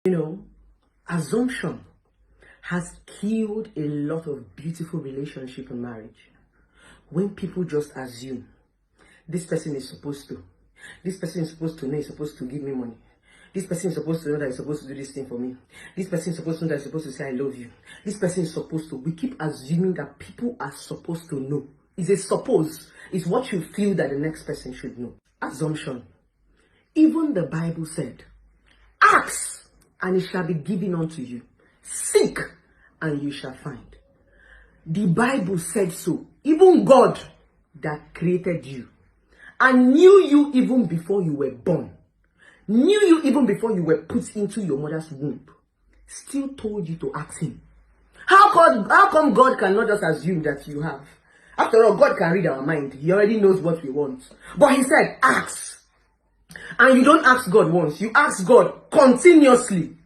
You know, assumption has killed a lot of beautiful relationship and marriage. When people just assume, this person is supposed to. This person is supposed to know he's supposed to give me money. This person is supposed to know that he's supposed to do this thing for me. This person is supposed to know that he's supposed to say I love you. This person is supposed to. We keep assuming that people are supposed to know. It's a suppose. It's what you feel that the next person should know. Assumption. Even the Bible said, ask and it shall be given unto you. Seek and you shall find. The Bible said so. Even God that created you and knew you even before you were born, knew you even before you were put into your mother's womb, still told you to ask him. How come God cannot just assume that you have? After all, God can read our mind. He already knows what we want. But he said, ask. And you don't ask God once. You ask God continuously.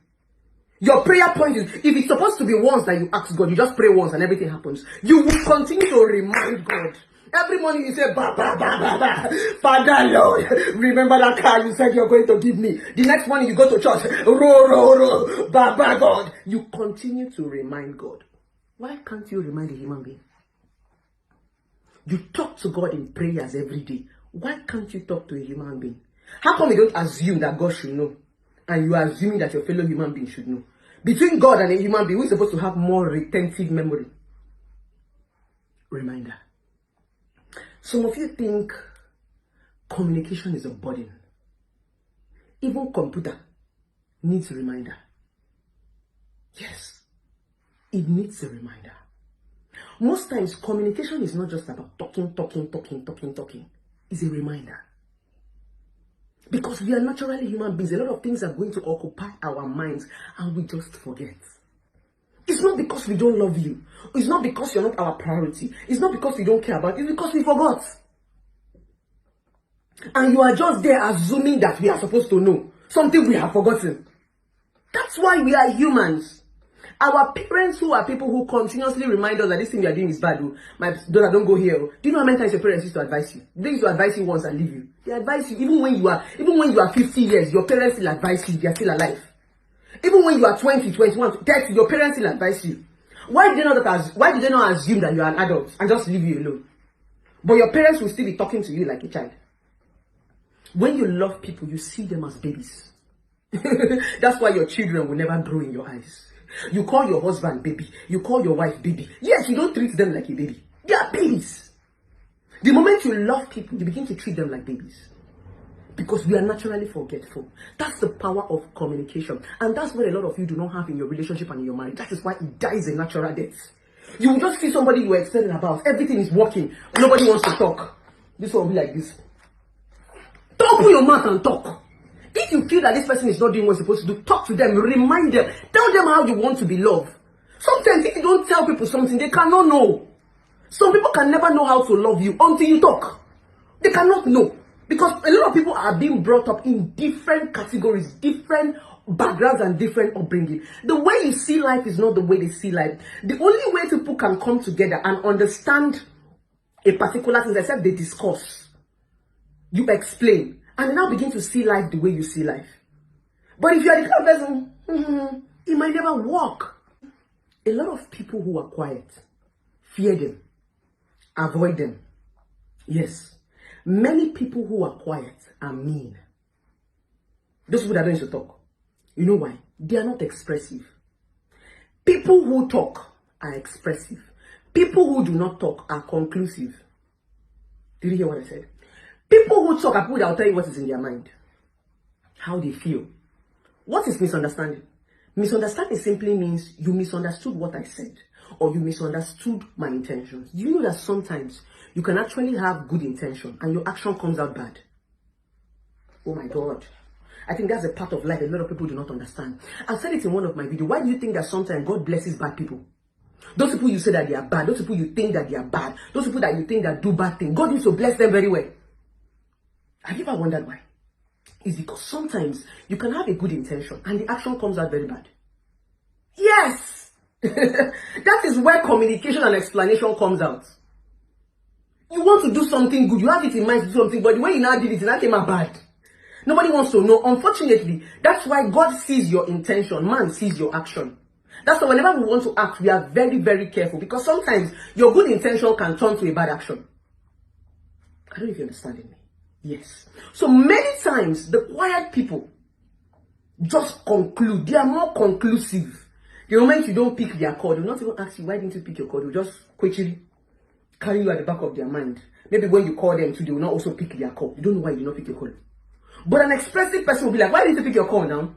Your prayer point is, if it's supposed to be once that you ask God, you just pray once and everything happens. You will continue to remind God. Every morning you say, ba, ba, ba, ba, ba. Father Lord, remember that car you said you're going to give me. The next morning you go to church, ro, ba, ba, God. You continue to remind God. Why can't you remind a human being? You talk to God in prayers every day. Why can't you talk to a human being? How come you don't assume that God should know? And you are assuming that your fellow human being should know? Between God and a human being, who is supposed to have more retentive memory? Reminder. Some of you think communication is a burden. Even computer needs a reminder. Yes, it needs a reminder. Most times, communication is not just about talking. It's a reminder. Because we are naturally human beings. A lot of things are going to occupy our minds and we just forget. It's not because we don't love you. It's not because you're not our priority. It's not because we don't care about you. It's because we forgot. And you are just there assuming that we are supposed to know something we have forgotten. That's why we are humans. Our parents, who are people who continuously remind us that this thing we are doing is bad. My daughter, don't go here. Do you know how many times your parents used to advise you? They used to advise you once and leave you. They advise you even when you are 50 years, your parents still advise you. They are still alive. Even when you are 20, 21, 30, your parents still advise you. Why did they not assume that you are an adult and just leave you alone? But your parents will still be talking to you like a child. When you love people, you see them as babies. That's why your children will never grow in your eyes. You call your husband baby. You call your wife baby. Yes, you don't treat them like a baby. They are babies. The moment you love people, you begin to treat them like babies. Because we are naturally forgetful. That's the power of communication. And that's what a lot of you do not have in your relationship and in your marriage. That is why it dies a natural death. You will just see somebody you are excited about. Everything is working. Nobody wants to talk. This one will be like this. Open your mouth and talk. If you feel that this person is not doing what you're supposed to do, talk to them, remind them, tell them how you want to be loved. Sometimes if you don't tell people something, they cannot know. Some people can never know how to love you until you talk. They cannot know. Because a lot of people are being brought up in different categories, different backgrounds and different upbringing. The way you see life is not the way they see life. The only way people can come together and understand a particular thing is except they discuss. You explain. And now begin to see life the way you see life. But if you are the kind of person, it might never work. A lot of people who are quiet, fear them, avoid them. Yes, many people who are quiet are mean. Those people that don't used to talk. You know why? They are not expressive. People who talk are expressive. People who do not talk are conclusive. Did you hear what I said? People who talk are people that will tell you what is in their mind. How they feel. What is misunderstanding? Misunderstanding simply means you misunderstood what I said. Or you misunderstood my intentions. You know that sometimes you can actually have good intention and your action comes out bad. Oh my God. I think that's a part of life a lot of people do not understand. I said it in one of my videos. Why do you think that sometimes God blesses bad people? Those people you say that they are bad. Those people you think that they are bad. Those people that you think that do bad things. God used to bless them very well. Have you ever wondered why? It's because sometimes you can have a good intention and the action comes out very bad. Yes! That is where communication and explanation comes out. You want to do something good, you have it in mind to do something, but the way you now did it, it now came out bad. Nobody wants to know. Unfortunately, that's why God sees your intention, man sees your action. That's why whenever we want to act, we are very, very careful, because sometimes your good intention can turn to a bad action. I don't know if you're understanding me. Yes. So many times, the quiet people just conclude. They are more conclusive. The moment you don't pick their call, they'll not even ask you, why didn't you pick your call? They'll just quickly carry you at the back of their mind. Maybe when you call them too, they will not also pick their call. You don't know why you did not pick your call. But an expressive person will be like, why didn't you pick your call now?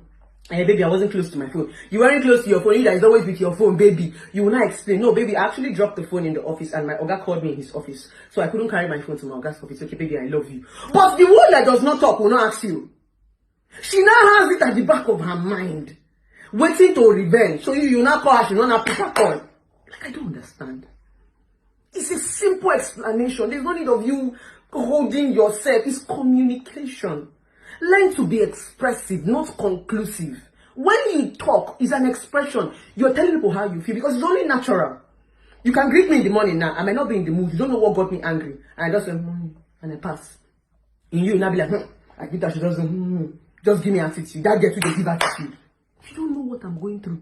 Hey, baby, I wasn't close to my phone. You weren't close to your phone. You guys always with your phone, baby. You will not explain. No, baby, I actually dropped the phone in the office and my Oga called me in his office. So I couldn't carry my phone to my Oga's office. Okay, baby, I love you. But the one that does not talk will not ask you. She now has it at the back of her mind, waiting to revenge. So you now call her, she not pick her call. Like, I don't understand. It's a simple explanation. There's no need of you holding yourself. It's communication. Learn to be expressive, not conclusive. When you talk, it's an expression. You're telling people how you feel, because it's only natural. You can greet me in the morning now. I might not be in the mood. You don't know what got me angry. And I just say, and I pass. In you, now be like, I think that she doesn't, just give me attitude. That gets you to give attitude. You don't know what I'm going through.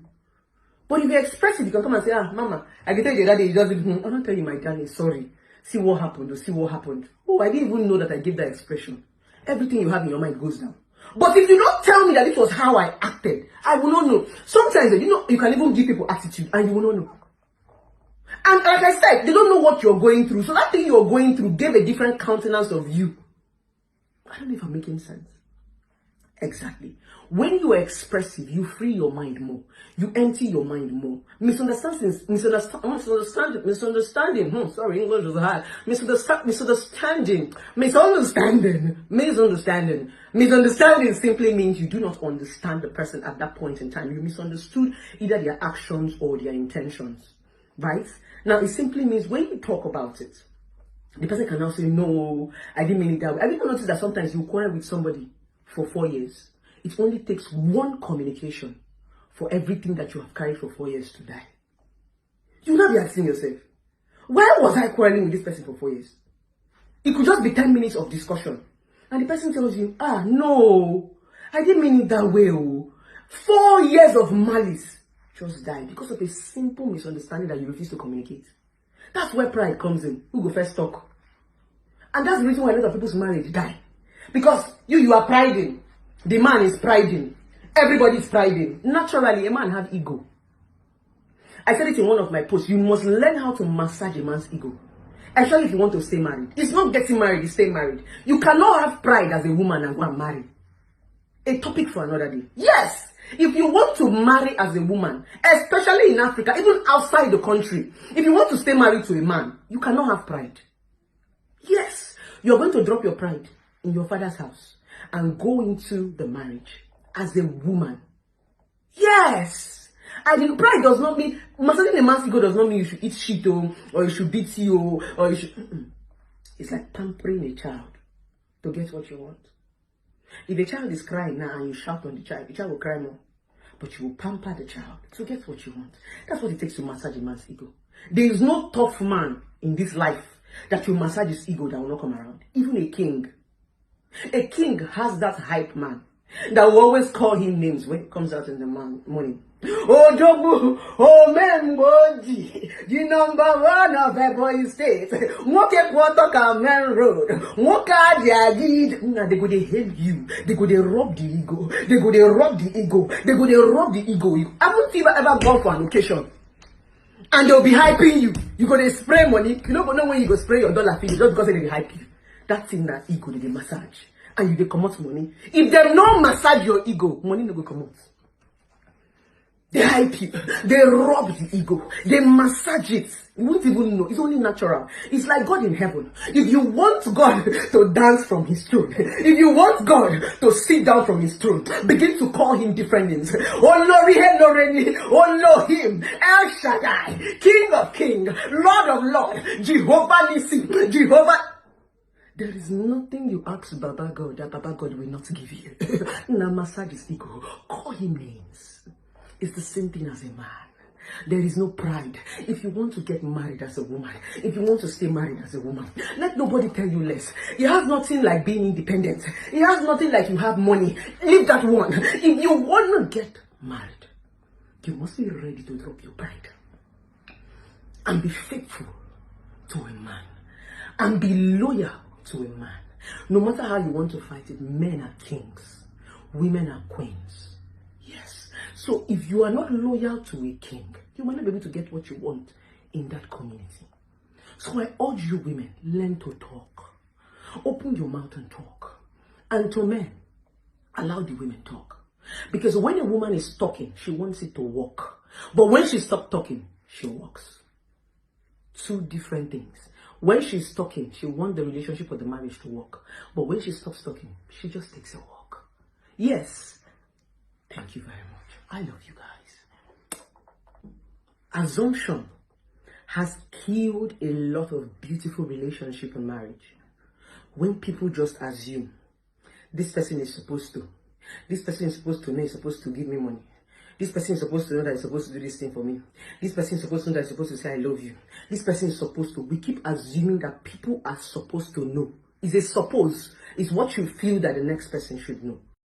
But if you express it, you can come and say, mama, I can tell you the other day, you just did, I don't tell you, my darling, sorry. See what happened, or see what happened. Oh, I didn't even know that I gave that expression. Everything you have in your mind goes down. But if you don't tell me that it was how I acted, I will not know. Sometimes, you can even give people attitude and you will not know. And like I said, they don't know what you're going through. So that thing you're going through gave a different countenance of you. I don't know if I'm making sense. Exactly. When you are expressive, you free your mind more. You empty your mind more. Misunderstanding. Sorry, English was hard. Misunderstanding simply means you do not understand the person at that point in time. You misunderstood either their actions or their intentions. Right? Now, it simply means when you talk about it, the person can now say, no, I didn't mean it that way. Have you noticed that sometimes you quarrel with somebody for 4 years? It only takes one communication for everything that you have carried for 4 years to die. You will not be asking yourself, why was I quarreling with this person for 4 years? It could just be 10 minutes of discussion. And the person tells you, no, I didn't mean it that way. 4 years of malice just died because of a simple misunderstanding that you refuse to communicate. That's where pride comes in. Who go first talk? And that's the reason why a lot of people's marriage die. Because you are priding. The man is priding. Everybody is priding. Naturally, a man have ego. I said it in one of my posts. You must learn how to massage a man's ego. Especially if you want to stay married. It's not getting married, it's staying married. You cannot have pride as a woman and go and marry. A topic for another day. Yes! If you want to marry as a woman, especially in Africa, even outside the country, if you want to stay married to a man, you cannot have pride. Yes! You're going to drop your pride in your father's house and go into the marriage as a woman. Yes! And the pride does not mean, massaging a man's ego does not mean you should eat shit or you should beat you or you should... It's like pampering a child to get what you want. If a child is crying now and you shout on the child will cry more. But you will pamper the child to get what you want. That's what it takes to massage a man's ego. There is no tough man in this life that will massage his ego that will not come around. Even a king. A king has that hype man that will always call him names when it comes out in the morning. Oh, Jobu, oh, Memboji, the number one of Ebonyi State. Walk a quarter main road. Walk out their deed. They go, they hate you. They go, they rob the ego. They go, they rob the ego. They go, they rob the ego. Haven't you ever gone for an occasion? And they'll be hyping you. You go, they spray money. You don't know when you go spray your dollar fee just because they hype you. That's in that ego, they massage. And you they come out money. If they don't massage your ego, money no go come out. They hype you. They rub the ego. They massage it. You won't even know. It's only natural. It's like God in heaven. If you want God to dance from his throne, if you want God to sit down from his throne, begin to call him different names. Oh Lord, oh him, El Shaddai, King of Kings, Lord of Lords, Jehovah Nissi, Jehovah. There is nothing you ask Baba God that Baba God will not give you. Now massage his ego. Call him names. It's the same thing as a man. There is no pride. If you want to get married as a woman, if you want to stay married as a woman, let nobody tell you less. It has nothing like being independent. It has nothing like you have money. Leave that one. If you want to get married, you must be ready to drop your pride and be faithful to a man and be loyal to a man. No matter how you want to fight it, men are kings, women are queens. Yes. So if you are not loyal to a king, you might not be able to get what you want in that community. So I urge you women, learn to talk. Open your mouth and talk. And to men, allow the women talk. Because when a woman is talking, she wants it to work. But when she stops talking, she walks. Two different things. When she's talking, she wants the relationship or the marriage to work. But when she stops talking, she just takes a walk. Yes. Thank you very much. I love you guys. Assumption has killed a lot of beautiful relationship and marriage. When people just assume, this person is supposed to. This person is supposed to know, is supposed to give me money. This person is supposed to know that he's supposed to do this thing for me. This person is supposed to know that he's supposed to say, I love you. This person is supposed to. We keep assuming that people are supposed to know. It's a suppose. It's what you feel that the next person should know.